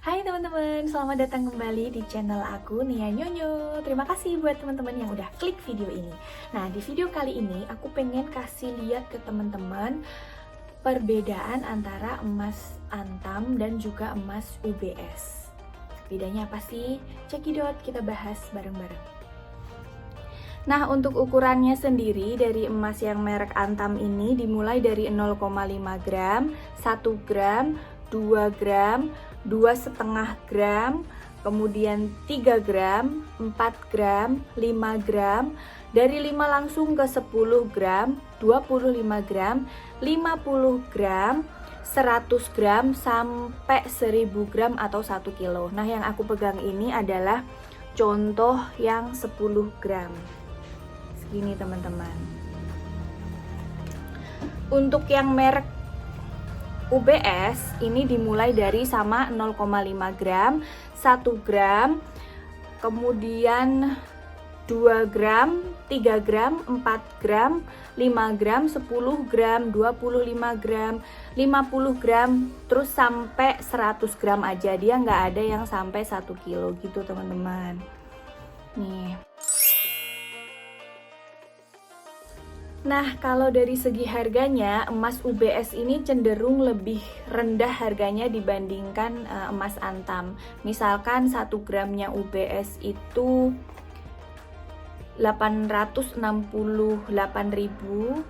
Hai teman-teman, selamat datang kembali di channel aku Nia Nyonyo. Terima kasih buat teman-teman yang udah klik video ini. Nah, di video kali ini aku pengen kasih lihat ke teman-teman perbedaan antara emas antam dan juga emas UBS. Bedanya apa sih? Cekidot, kita bahas bareng-bareng. Nah, untuk ukurannya sendiri dari emas yang merek antam ini dimulai dari 0,5 gram, 1 gram, 2 gram, 2,5 gram, kemudian 3 gram, 4 gram, 5 gram, dari 5 langsung ke 10 gram, 25 gram, 50 gram, 100 gram, sampai 1000 gram atau 1 kilo. Nah, yang aku pegang ini adalah contoh yang 10 gram. Segini teman-teman. Untuk yang merek UBS ini dimulai dari sama 0,5 gram, 1 gram, kemudian 2 gram, 3 gram, 4 gram, 5 gram, 10 gram, 25 gram, 50 gram, terus sampai 100 gram aja. Dia nggak ada yang sampai 1 kilo gitu teman-teman. Nih. Nah, kalau dari segi harganya, emas UBS ini cenderung lebih rendah harganya dibandingkan emas antam. Misalkan 1 gramnya UBS itu 868.000.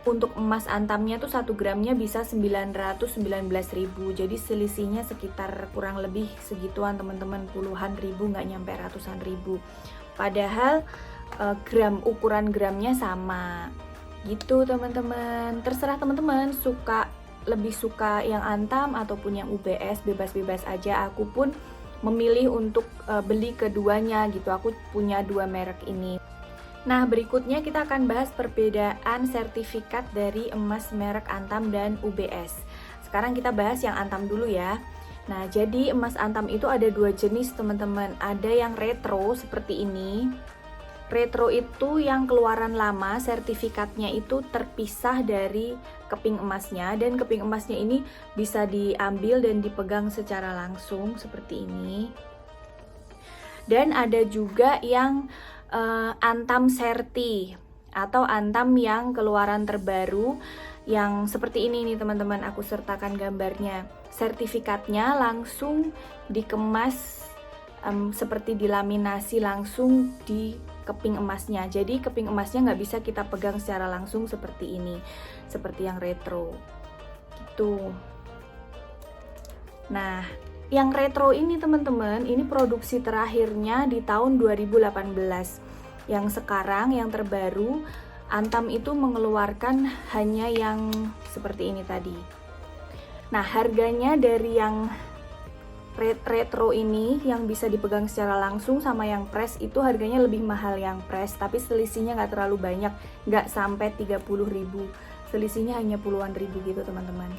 Untuk emas antamnya tuh 1 gramnya bisa 919.000. Jadi selisihnya sekitar kurang lebih segituan teman-teman, puluhan ribu, nggak nyampe ratusan ribu. Padahal ukuran gramnya sama gitu teman-teman. Terserah teman-teman lebih suka yang antam ataupun yang UBS, bebas-bebas aja. Aku pun memilih untuk beli keduanya gitu. Aku punya dua merek ini. Nah, berikutnya kita akan bahas perbedaan sertifikat dari emas merek antam dan UBS. Sekarang kita bahas yang antam dulu ya. Nah, jadi emas antam itu ada dua jenis teman-teman. Ada yang retro seperti ini. Retro itu yang keluaran lama, sertifikatnya itu terpisah dari keping emasnya, dan keping emasnya ini bisa diambil dan dipegang secara langsung seperti ini. Dan ada juga yang antam serti atau antam yang keluaran terbaru yang seperti ini nih teman-teman, aku sertakan gambarnya. Sertifikatnya langsung dikemas seperti dilaminasi langsung di keping emasnya. Jadi keping emasnya nggak bisa kita pegang secara langsung seperti ini, seperti yang retro gitu. Nah, yang retro ini teman-teman, ini produksi terakhirnya di tahun 2018. Yang sekarang yang terbaru, antam itu mengeluarkan hanya yang seperti ini tadi. Nah, harganya dari yang retro ini yang bisa dipegang secara langsung sama yang press itu harganya lebih mahal yang press, tapi selisihnya nggak terlalu banyak, nggak sampai 30.000, selisihnya hanya puluhan ribu gitu teman-teman.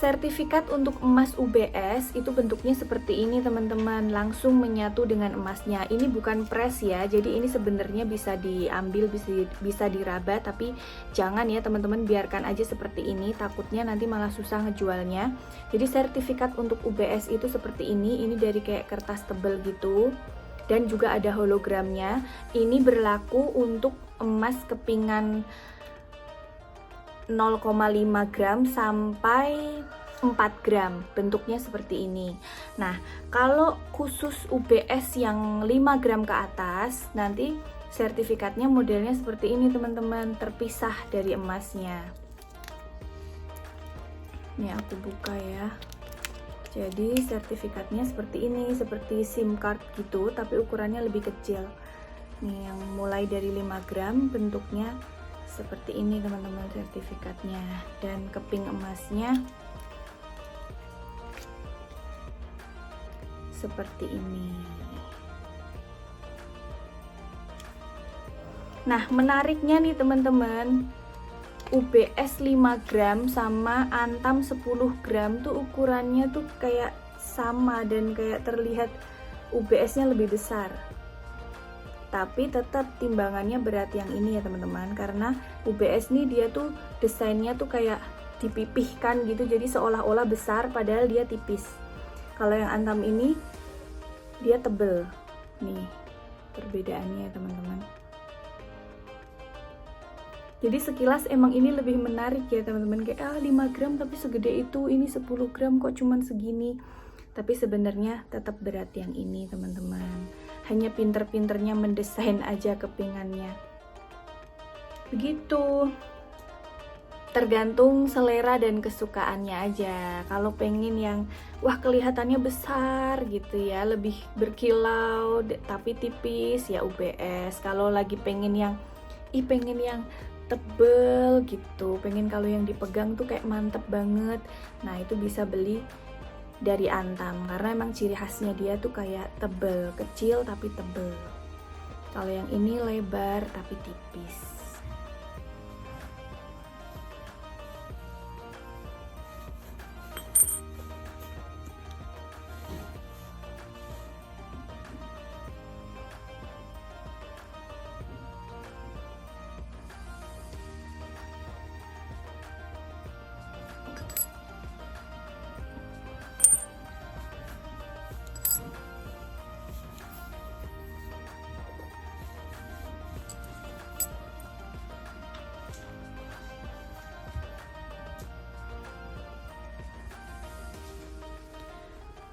Sertifikat untuk emas UBS itu bentuknya seperti ini teman-teman, langsung menyatu dengan emasnya. Ini bukan press ya, jadi ini sebenarnya bisa diambil, bisa diraba, tapi jangan ya teman-teman, biarkan aja seperti ini, takutnya nanti malah susah ngejualnya. Jadi sertifikat untuk UBS itu seperti ini dari kayak kertas tebal gitu, dan juga ada hologramnya. Ini berlaku untuk emas kepingan 0,5 gram sampai 4 gram, bentuknya seperti ini. Nah, kalau khusus UBS yang 5 gram ke atas, nanti sertifikatnya modelnya seperti ini teman-teman, terpisah dari emasnya. Ini aku buka ya. Jadi sertifikatnya seperti ini, seperti SIM card gitu, tapi ukurannya lebih kecil. Nih, yang mulai dari 5 gram bentuknya seperti ini teman-teman sertifikatnya, dan keping emasnya seperti ini. Nah, menariknya nih teman-teman, UBS 5 gram sama antam 10 gram tuh ukurannya tuh kayak sama, dan kayak terlihat UBS-nya lebih besar. Tapi tetap timbangannya berat yang ini ya teman-teman, karena UBS nih dia tuh desainnya tuh kayak dipipihkan gitu, jadi seolah-olah besar padahal dia tipis. Kalau yang Antam ini dia tebel. Nih perbedaannya teman-teman. Jadi sekilas emang ini lebih menarik ya teman-teman, kayak 5 gram tapi segede itu, ini 10 gram kok cuman segini. Tapi sebenarnya tetap berat yang ini teman-teman. Hanya pinter-pinternya mendesain aja kepingannya. Begitu. Tergantung selera dan kesukaannya aja. Kalau pengen yang wah kelihatannya besar gitu ya, lebih berkilau tapi tipis ya UBS. Kalau lagi pengen yang tebel gitu, pengen kalau yang dipegang tuh kayak mantep banget, nah itu bisa beli dari Antam karena emang ciri khasnya dia tuh kayak tebel, kecil tapi tebel. Kalau yang ini lebar tapi tipis.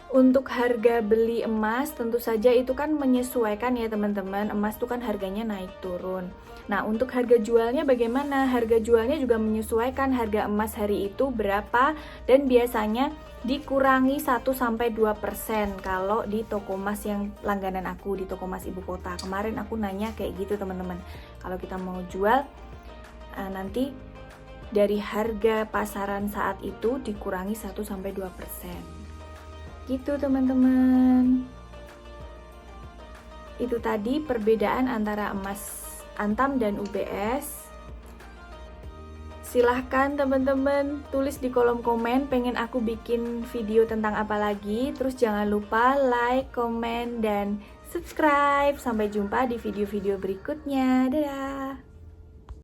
Untuk harga beli emas tentu saja itu kan menyesuaikan ya teman-teman. Emas tuh kan harganya naik turun. Nah untuk harga jualnya bagaimana? Harga jualnya juga menyesuaikan harga emas hari itu berapa, dan biasanya dikurangi 1-2% kalau di toko emas yang langganan aku, di toko emas ibu kota. Kemarin aku nanya kayak gitu teman-teman. Kalau kita mau jual nanti dari harga pasaran saat itu dikurangi 1-2%. Gitu teman-teman. Itu tadi perbedaan antara emas Antam dan UBS. Silahkan teman-teman tulis di kolom komen pengen aku bikin video tentang apa lagi. Terus jangan lupa like, komen, dan subscribe. Sampai jumpa di video-video berikutnya. Dadah.